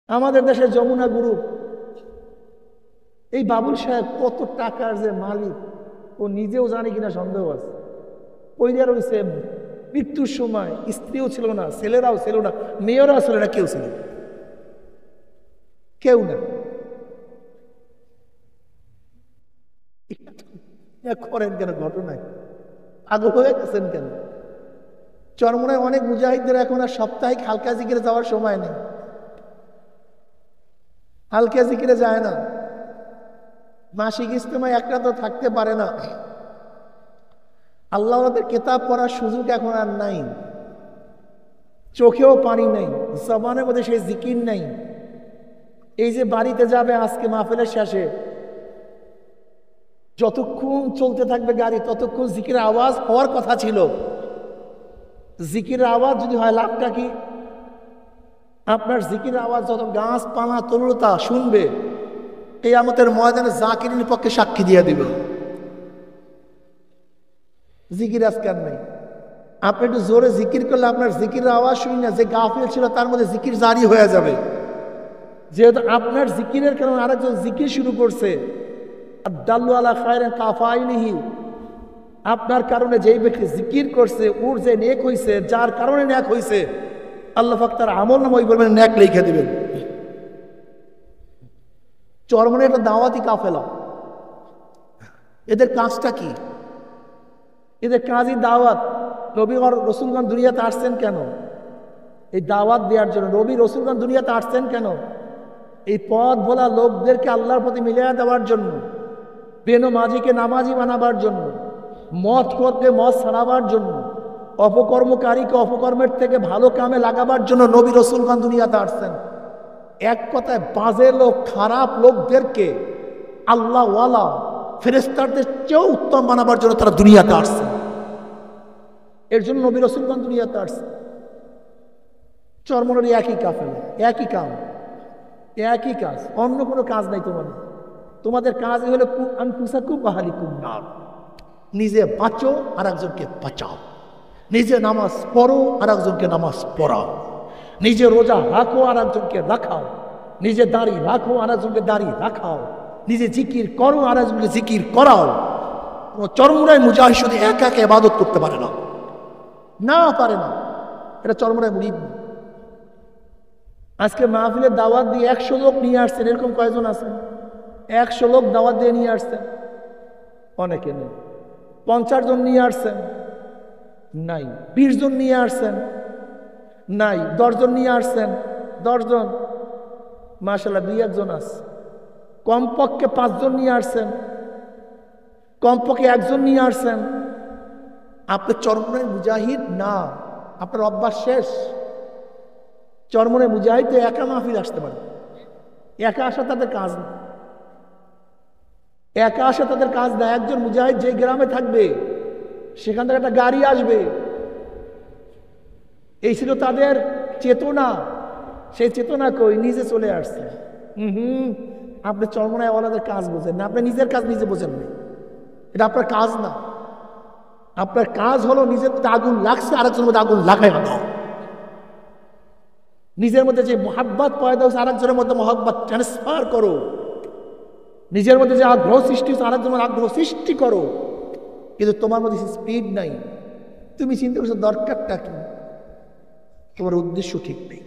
আমাদের দেশের যমুনা গ্রুপ, এই বাবুল সাহেব কত টাকার যে মালিক ও নিজেও জানে কিনা সন্দেহ আছে। পইরা রয়েছে, মৃত্যুর সময় স্ত্রীও ছিল না, ছেলেরাও ছিল না, মেয়েরাও ছিল না, কেউ ছিল না, কেউ না। করেন কেন ঘটনায় আগ্রহ হয়ে গেছেন কেন? চরমনায় অনেক মুজাহিদদের এখন আর সাপ্তাহিক হালকা জিকিরে যাওয়ার সময় নেই, হালকা জিকিরে যায় না, মাসিক ইজতেমায় একটা তো থাকতে পারে না। আল্লাহ ওদের কেতাব পড়ার সুযোগ এখন আর নাই, চোখেও পানি নেই, জবানের মধ্যে সেই জিকির নেই। এই যে বাড়িতে যাবে আজকে মাহফিলের শেষে, যতক্ষণ চলতে থাকবে গাড়ি ততক্ষণ জিকিরের আওয়াজ হওয়ার কথা ছিল। জিকিরের আওয়াজ যদি হয় লাভটা কি? আপনার জিকিরের আওয়াজ যত গাছপালা তরুলতা শুনবে, কিয়ামতের ময়দানে জাকিরিনের পক্ষে সাক্ষী দিয়ে দিবে। জিকির আজকার নেই। আপনি একটু জোরে জিকির করলে আপনার জিকিরের আওয়াজ শুনি না, যে গাফিল ছিল তার মধ্যে জিকির জারি হয়ে যাবে। যেহেতু আপনার জিকিরের কারণে আরেকজন জিকির শুরু করছে, আদাল্লু আলা খায়রিন কাফাইনিহি, আপনার কারণে যেই ব্যক্তি জিকির করছে ওর যে নেক হইছে, যার কারণে নেক হইছে, আল্লাহ পাক তার আমল নামা ওই পরিমাণে নেক লিখে দিবেন। চরমনে একটা দাওয়াতি কাফেলা, এদের কাজটা কি? এদের কাজই দাওয়াত। নবী রসুলগণ দুনিয়াতে আসছেন কেন? এই দাওয়াত দেওয়ার জন্য। নবী রসুলগণ দুনিয়াতে আসছেন কেন? এই পথ ভোলা লোকদেরকে আল্লাহর প্রতি মিলিয়ে দেওয়ার জন্য, বেনমাজিকে নামাজি বানাবার জন্য, মদ করতে মদ ছাড়াবার জন্য, অপকর্মকারীকে অপকর্মের থেকে ভালো কামে লাগাবার জন্য নবী রসুলগণ দুনিয়াতে আসছেন। এক কথায় বাজে লোক, খারাপ লোকদেরকে আল্লাহ ওয়ালা ফেরেশতাদের চেয়েও উত্তম বানাবার জন্য তারা দুনিয়াতে আসছে। এর জন্য নবী রসুলগণ দুনিয়াতে আসছে। চরমনের একই কাফেলা, একই কাম, একই কাজ, অন্য কোনো কাজ নাই তোমাদের। তোমাদের কাজ হলো আনফুসাকুম ওয়া আহলিকুম নার, নিজে বাঁচো আর একজনকে বাঁচাও, নিজে নামাজ পড়ো আর একজনকে নামাজ পড়াও, নিজে রোজা রাখো আর একজনকে রাখাও, নিজে দাড়ি রাখো আর একজনকে দাড়ি রাখাও, নিজে জিকির করো আর একজনকে জিকির করাও। চরমরায় মুজাহিদ শুধু একা একা ইবাদত করতে পারে না, না পারে না, এটা চরমরায় মুরিদ না। আজকে মাহফিলের দাওয়াত দিয়ে 100 লোক নিয়ে আসছেন, এরকম কয়জন আছেন? 100 লোক দাওয়াত দিয়ে নিয়ে আসছেন, অনেকে নেই। 50 জন নিয়ে আসছেন, নাই। 20 জন নিয়ে আসছেন, নাই। 10 জন নিয়ে আসছেন, 10 জন, মাশাআল্লাহ 2-1 জন আছে। কমপক্ষে 5 জন নিয়ে আসছেন, কমপক্ষে 1 জন নিয়ে আসছেন। আপনি চরমনায় মুজাহিদ না, আপনার অভ্যাস শেষ। চরমনায় মুজাহিদ তো একা মাহফিল আসতে পারে, একা আসা তাদের কাজ না, একা আসা তাদের কাজ না। একজন মুজাহিদ যে গ্রামে থাকবে সেখান থেকে একটা গাড়ি আসবে, এই ছিল তাদের চেতনা। সেই চেতনা কই? নিজে চলে আসছে। আপনি চরমনায় ওনাদের কাজ বোঝেন না, আপনি নিজের কাজ নিজে বোঝেন না, এটা আপনার কাজ না। আপনার কাজ হলো নিজের মধ্যে আগুন লাগছে আরেকজনের মধ্যে আগুন লাগাই দাও। নিজের মধ্যে যে মহাব্বত পয়দা হচ্ছে আরেকজনের মধ্যে মহাব্বত ট্রান্সফার করো। নিজের মধ্যে যে আগ্রহ সৃষ্টি হচ্ছে আরেকজনের আগ্রহ সৃষ্টি করো। কিন্তু তোমার মধ্যে স্পিড নাই, তুমি চিন্তা করছো দরকারটা কি, তোমার উদ্দেশ্য ঠিক নেই।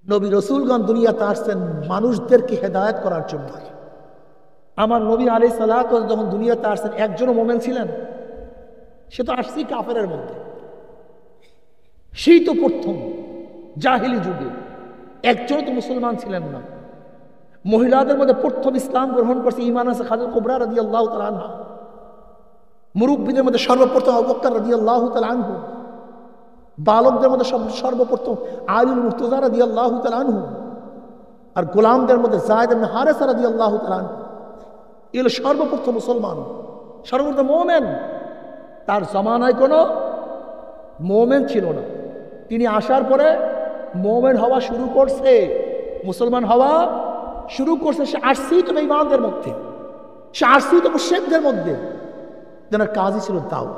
নবী রসুলগণ দুনিয়াতে আসছেন মানুষদেরকে হেদায়েত করার জন্য। আমার নবী আলাইহিস সালাত যখন দুনিয়াতে আসছেন একজনও মোমেন ছিলেন? সে তো আসছি কাফেরের মধ্যে, সেই তো প্রথম জাহিলি যুগে একজনও তো মুসলমান ছিলেন না। মহিলাদের মধ্যে প্রথম ইসলাম গ্রহণ করছে ঈমান আছে খাদিজা কুবরা রাদিয়াল্লাহু তাআলা আনহা। মুরব্বীদের মধ্যে সর্বপ্রথম আবু বকর রাদিয়াল্লাহু তাআলা আনহু। বালকদের মধ্যে সর্বপ্রথম আলী মুর্তজা রাদিয়াল্লাহু তাআলা আনহু। আর গোলামদের মধ্যে যায়েদ ইবনে হারেসা রাদিয়াল্লাহু তাআলা আনহু। এগুলো সর্বপ্রথম মুসলমান, সর্বপ্রথম মোমেন। তার জামানায় কোনো মোমেন ছিল না, তিনি আসার পরে মোমেন হওয়া শুরু করছে, মুসলমান হওয়া শুরু করছে। সে আসছেই তো বেঈমানদের মধ্যে, সে আসছেই তো মুশরিকদের মধ্যে, যেন কাজই ছিল দাওয়াত।